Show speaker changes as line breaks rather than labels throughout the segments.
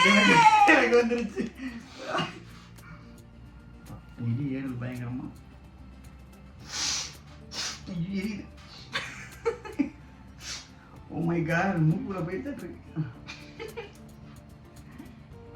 எனக்கு வந்துருச்சு. இது ஏழு பயங்கரமா எரியுது. ஓ மை காட், மூக்குல போயிட்டு இருக்கு.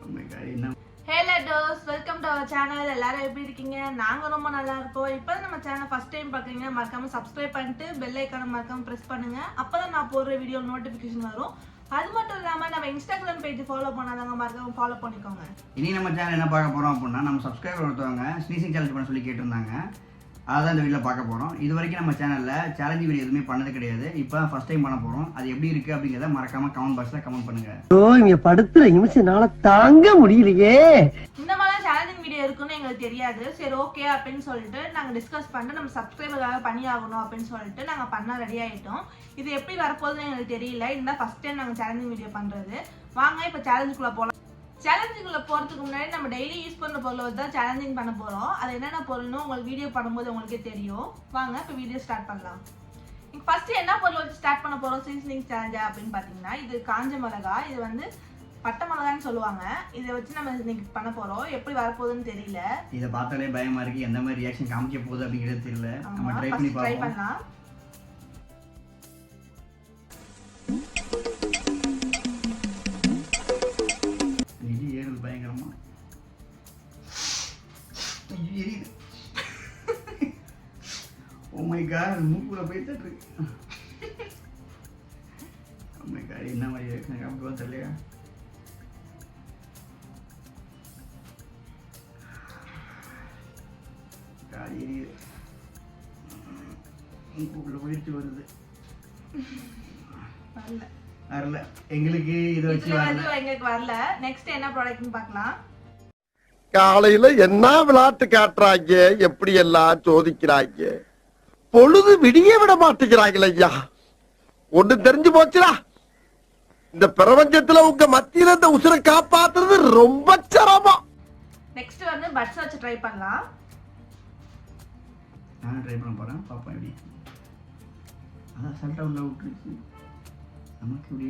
ஓ மை காட், என்ன
hello dose, welcome to our channel. எல்லாரும் எப்படி இருக்கீங்க? நாங்க ரொம்ப நல்லா இருக்கோம். இப்போ நம்ம சேனல் ஃபர்ஸ்ட் டைம் பார்க்குறீங்க, மறக்காம சப்ஸ்கிரைப் பண்ணிட்டு பெல் ஐக்கானை மறக்காம ப்ரெஸ் பண்ணுங்க. அப்பதான் நான் போடுற வீடியோ நோட்டிஃபிகேஷன் வரும். அது மட்டும் இல்லாம நம்ம இன்ஸ்டாகிராம் பேஜ் ஃபாலோ பண்ணாதவங்க மறக்காம ஃபாலோ பண்ணிக்கோங்க.
இனி நம்ம சேனல் என்ன பார்க்க போறோம் அப்படின்னா, நம்ம சப்ஸ்கிரைபர் ஒருத்தவங்க ஸ்னீசிங் சேலஞ்ச் பண்ண சொல்லி கேட்டிருந்தாங்க. அதான் இந்த வீடியோவில் பார்க்க போகிறோம். இது வரைக்கும் நம்ம சேனலில் சேலஞ்ச் வீடியோ எதுவுமே பண்ணது கிடையாது. இப்போ ஃபர்ஸ்ட் டைம் பண்ண போகிறோம். அது எப்படி இருக்குது அப்படிங்கிறத மறக்காம கமெண்ட் பாக்ஸில் கமெண்ட் பண்ணுங்க.
இங்க படுத்துற நிமிஷம்னால தாங்க முடியலையே.
இந்த மாதிரி சேலஞ்சிங் வீடியோ இருக்குன்னு எங்களுக்கு தெரியாது. சரி ஓகே அப்படின்னு சொல்லிட்டு நாங்கள் டிஸ்கஸ் பண்ணிட்டு நம்ம சப்ஸ்கிரைபருக்காக பண்ணி ஆகணும் அப்படின்னு சொல்லிட்டு நாங்கள் பண்ண ரெடி ஆகிட்டோம். இது எப்படி வரப்போகுதுன்னு எங்களுக்கு தெரியல. இதுதான் ஃபர்ஸ்ட் டைம் நாங்கள் சேலஞ்சிங் வீடியோ பண்ணுறது. வாங்க இப்போ சேலஞ்சுக்குள்ளே போகலாம். சேலஞ்சிங்குள்ள போகிறதுக்கு முன்னாடி நம்ம டெய்லி யூஸ் பண்ணுற பொருளை தான் சேலஞ்சிங் பண்ண போகிறோம். அது என்னென்ன பொருள்னு உங்களுக்கு வீடியோ பண்ணும்போது உங்களுக்கே தெரியும். வாங்க இப்போ வீடியோ ஸ்டார்ட் பண்ணலாம். இப்போ ஃபஸ்ட்டு என்ன பொருள் வச்சு ஸ்டார்ட் பண்ண போகிறோம் சீசனிங் சேலஞ்சா அப்படின்னு பார்த்தீங்கன்னா, இது காஞ்ச மிளகா. இது வந்து பட்டை மிளகான்னு சொல்லுவாங்க. இதை வச்சு நம்ம இன்னைக்கு பண்ண போகிறோம். எப்படி வரப்போகுதுன்னு தெரியல.
இதை பார்த்தாலே பயமாக இருக்குது. எந்த மாதிரி ரியாக்ஷன் காமிக்க போகுது அப்படிங்கிறது தெரியல. நம்ம ட்ரை பண்ணலாம். பயங்கரமா எரியுது. ஓ மை காட், மூக்குல போயிட்டு இருக்கு. ஓ மை காட், என்ன மாதிரி இருக்கு காமிக்க தெரியலையா? கால் எரியுது. மூக்குல போயிட்டு வருது. வரல. எங்களுக்கு இது வச்சு
எங்களுக்கு வரல. நெக்ஸ்ட் என்ன ப்ராடக்ட்னு பார்க்கலாம்.
காலையில என்ன விளையாட்டு காட்டுறாங்க, எப்படி எல்லாம் சோதிக்கிறாங்க. பொழுது விடிய விட மாட்டேங்கிறாங்களே ஐயா. ஒண்ணு தெரிஞ்சு போச்சுடா, இந்த பிரபஞ்சத்துல உங்க மத்தியில இந்த உசுரை காப்பாத்துறது ரொம்ப சிரமம்.
நெக்ஸ்ட் வந்து பட்ஸ் வச்சு ட்ரை பண்ணலாம்.
நான் ட்ரை பண்ண போறேன். பாப்போம் எப்படி. அதான் சல்ட்டா உள்ள விட்டுருச்சு. நமக்கு எப்படி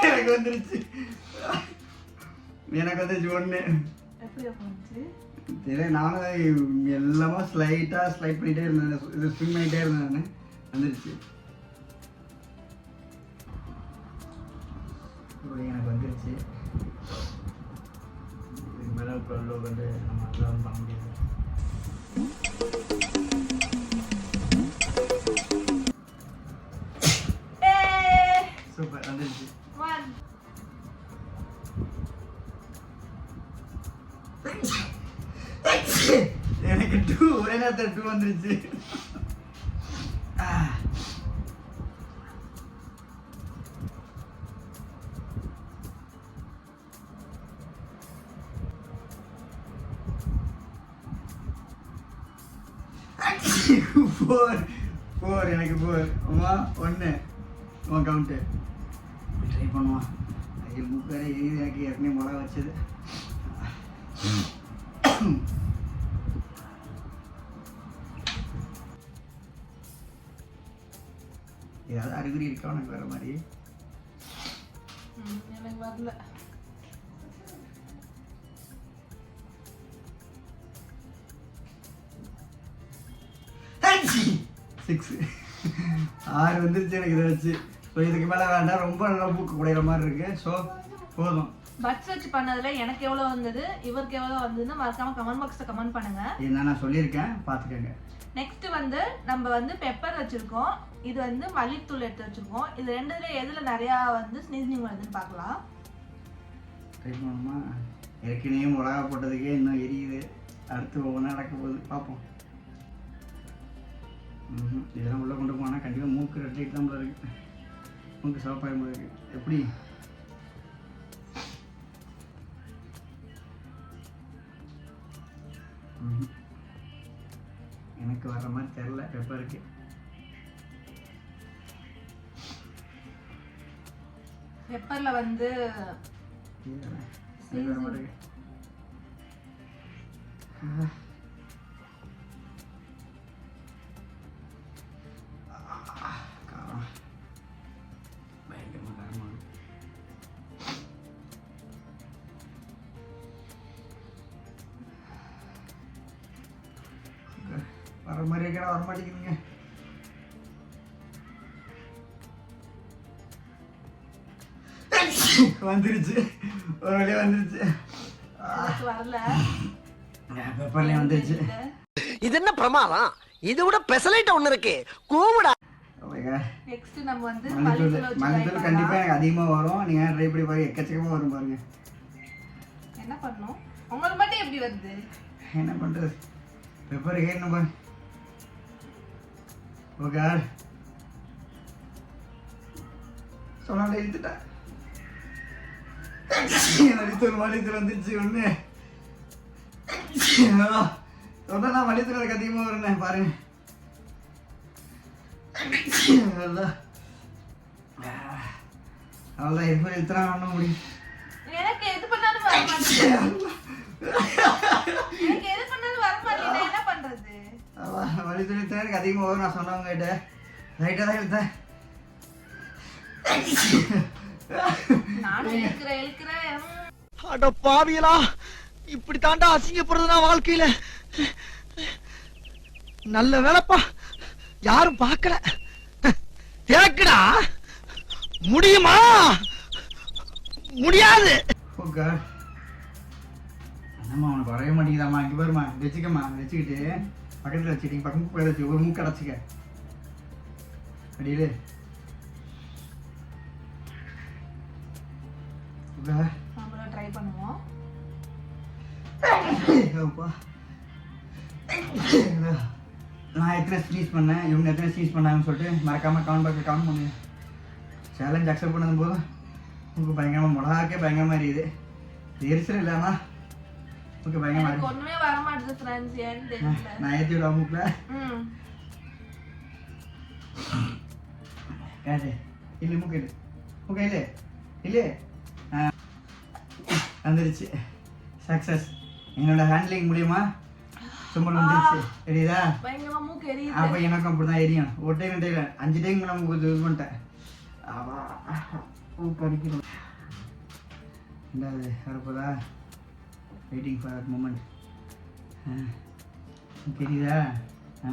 எனக்கு வந்துருச்சு. எனக்கு வந்துருச்சு ஒண்ணு.
எப்படி வந்துச்சு
தெரியல. நானும் எல்லாமே ஸ்லைட் பண்ணிட்டே இருந்தேன். இது ஸ்பின் பண்ணிட்டே இருந்தேன். நான் வந்துருச்சு. எனக்கு வந்துருச்சு. இதுக்கு மேலே வந்து நம்ம அதெல்லாம் பண்ண முடியாது. சூப்பர், வந்துருச்சு. எனக்கு 2 ஒரே நேரத்தில் 2 வந்துருச்சு. ஃபோர் எனக்கு 4. அம்மா 1 உன் கவுண்ட்டு. ட்ரை பண்ணுவான். ஐயோ மூக்கு வேற எரியுது. எனக்கு ஏற்கனவே மிளகா வச்சது. ஏதாவது அறிகுறி இருக்கா உனக்கு வேற மாதிரி?
எனக்கு வரல.
சிக்ஸ் 6 வந்துருச்சு எனக்கு இதை வச்சு. ஸோ இதுக்கு மேலே வேண்டாம். ரொம்ப நல்லா பூக்கு குடையிற மாதிரி இருக்கு. ஸோ போதும்.
பட்ஸ் வச்சு பண்ணதுல எனக்கு எவ்வளோ வந்தது, இவருக்கு எவ்வளோ வந்ததுன்னு மறக்காம கமெண்ட் பாக்ஸில் கமெண்ட் பண்ணுங்க.
என்ன நான் சொல்லியிருக்கேன், பார்த்துக்கோங்க.
நெக்ஸ்ட் வந்து நம்ம வந்து பெப்பர் வச்சிருக்கோம். இது வந்து மல்லித்தூள் எடுத்து வச்சிருக்கோம். இது ரெண்டுல எதுல நிறையா வந்து ஸ்னீசிங் வருதுன்னு பார்க்கலாம்.
ட்ரை பண்ணணுமா? ஏற்கனவே மிளகா போட்டதுக்கே இன்னும் எரியுது. அடுத்து ஒவ்வொன்றா நடக்க போகுது, பார்ப்போம். இதெல்லாம் உள்ளே கொண்டு போனால் கண்டிப்பாக மூக்கு ரெட் லைட் தான் போல இருக்கு. மூக்கு சிவப்பாக போல இருக்கு. எப்படி எனக்கு வர்ற மாதிரி தெரில. பெப்பருக்கு
பெப்பர்ல வந்து
வர மாதிரி இருக்கா, வர மாட்டேங்குதுங்க. வந்துருச்சு, ஒரு வழியா வந்துருச்சு.
எனக்கு வரல.
பெப்பர்லயே வந்துருச்சு.
இது என்ன பிரமாதம்? இது விட பெசலைட் ஒண்ணு இருக்கு, கூவுடா.
நெக்ஸ்ட் நம்ம வந்து
மல்லித்தூள் கண்டிப்பா எனக்கு அதிகமா வரும். நீங்க ட்ரை பண்ணி பாருங்க, எக்கச்சக்கமா வரும் பாருங்க.
என்ன பண்ணணும்? உங்களுக்கு மட்டும் எப்படி வருது?
என்ன பண்றது, பெப்பர் கேட்கணும் பாருங்க. ஓகே சொன்னால இழுத்துட்டேன். மல்லித்தூள் வந்துருச்சு ஒண்ணு. சொன்னா மல்லித்தூள் எனக்கு அதிகமா வருண்ணே பாருங்க. அவ்வளோதான், எப்போ இழுத்துறா பண்ண முடியும்.
எனக்கு எது பண்ணாலும் வர மாட்டேங்குது. எனக்கு எது பண்ணாலும் வர மாட்டேங்குது, என்ன பண்றது?
மல்லித்தூள் இழுத்தா எனக்கு அதிகமாக வரும். நான் சொன்னவங்க கிட்ட லைட்டாக தான் இழுத்தேன்.
நானும் இழுக்கிறேன்.
அட பாவியலா, இப்படி தாண்டா அசிங்கப்படுறது நான் வாழ்க்கையில. நல்ல வேலைப்பா, யாரும் பார்க்கல. தேக்கடா முடியுமா? முடியாது.
ஓகே அம்மா உனக்கு வரைய மாட்டேங்குதாம்மா. இங்கே பாருமா, வச்சுக்கம்மா, வச்சுக்கிட்டு பக்கத்தில் வச்சுக்கிட்டு பக்கம் போய் வச்சு ஒரு மூக்கு அடைச்சிக்க அடியில. ஓகே
நம்மளும் ட்ரை பண்ணுவோம்.
நான் எத்தனை ஸ்னீஸ் பண்ணேன், இவங்க எத்தனை ஸ்னீஸ் பண்ணாங்கன்னு சொல்லிட்டு மறக்காமல் கமெண்ட் பாக்ஸில் கமெண்ட் பண்ணுங்க. சேலஞ்ச் அக்செப்ட் பண்ணது போதும் உங்களுக்கு பயங்கரமாக மிளகாக்கே பயங்கரமாக இருக்குது. எரிசல் இல்லைன்னா ஓகே பயங்கரமாக
எனக்கு ஒண்ணுமே வர மாட்டேங்குது ஃப்ரெண்ட்ஸ், ஏன்னு தெரியல.
நான் ஏற்றி விடுவா மூக்கில். கேட்டு இல்லை மூக்கு இல்லை, மூக்க இல்லை இல்லை. வந்துருச்சு, சக்ஸஸ். என்னோட ஹேண்ட்லிங் மூலியமா சும்மா வந்துருச்சு. தெரியுதா?
பயங்கரமா மூக்கு எரியுது.
அப்போ எனக்கும் அப்படி தான் எரியும். ஒரு டைம் 2 டைம் 5 டைம் நான் மூக்கு இது பண்ணிட்டேன். மூக்கு அடிக்கணும். ரெண்டாவது வரப்போதா, வெயிட்டிங் ஃபார் தட் மூமெண்ட். தெரியுதா?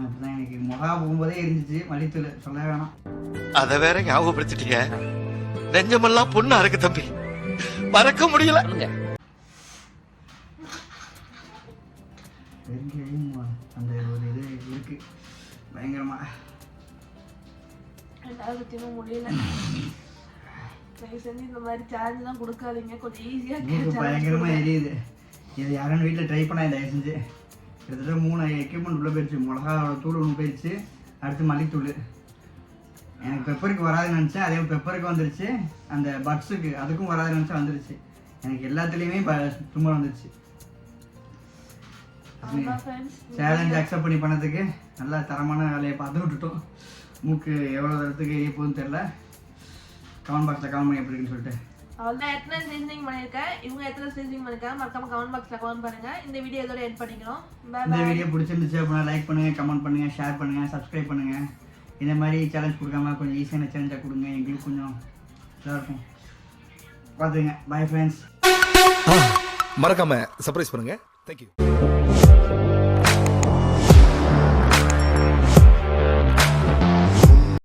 அப்பதான் எனக்கு முகா போகும்போதே இருந்துச்சு மல்லித்தூள், சொல்ல வேணாம்.
அத வேற ஞாபகப்படுத்திட்டீங்க. நெஞ்சமெல்லாம் பொண்ணா இருக்கு தம்பி, மறக்க முடியல.
அந்த ஒரு இது இருக்கு பயங்கரமா.
ரெண்டாவது தினம் முடியல. தயவு செஞ்சு இந்த மாதிரி சேலஞ்ச் தான் கொடுக்காதீங்க, கொஞ்சம் ஈஸியா
பயங்கரமா எரியுது. இது யாரும் வீட்டில் ட்ரை பண்ணாங்க தயவு செஞ்சு. கிட்டத்தட்ட 3 எக்யூப்மெண்ட் உள்ள போயிடுச்சு. மிளகாவோட தூள் ஒன்று போயிடுச்சு, அடுத்து மல்லித்தூள். எனக்கு பெப்பருக்கு வராதுன்னு நினச்சேன், அதே பெப்பருக்கு வந்துருச்சு. அந்த பட்ஸுக்கு அதுக்கும் வராதுன்னு நினச்சா வந்துருச்சு. எனக்கு எல்லாத்துலேயுமே சும்மா வந்துருச்சு. சேலஞ்ச் அக்செப்ட் பண்ணி பண்ணதுக்கு நல்லா தரமான வேலையை பார்த்து விட்டுட்டோம். மூக்கு எவ்வளோ தரத்துக்கு எரிய போகுதுன்னு தெரில. கமெண்ட் பாக்ஸில் கமெண்ட் பண்ணி எப்படி இருக்குன்னு சொல்லிட்டு.
அவ்வளோதான், எத்தனை சீசனிங் பண்ணியிருக்கேன், இவங்க எத்தனை சீசனிங் பண்ணியிருக்காங்க மறக்காம கமெண்ட் பாக்ஸில் கமெண்ட் பண்ணுங்க. இந்த வீடியோ இதோட எட் பண்ணிக்கிறோம்.
இந்த வீடியோ பிடிச்சிருந்துச்சு அப்படின்னா லைக் பண்ணுங்க, கமெண்ட் பண்ணுங்க, ஷேர் பண்ணுங்க, சப்ஸ்கிரைப் பண்ணுங்க. இந்த மாதிரி சேலஞ்ச் கொடுக்காம கொஞ்சம் ஈஸியான சேலஞ்சாக கொடுங்க, எங்களுக்கு கொஞ்சம் இதாக இருக்கும். பார்த்துங்க. Bye friends.
மறக்காம சர்ப்ரைஸ் பண்ணுங்க. தேங்க்யூ.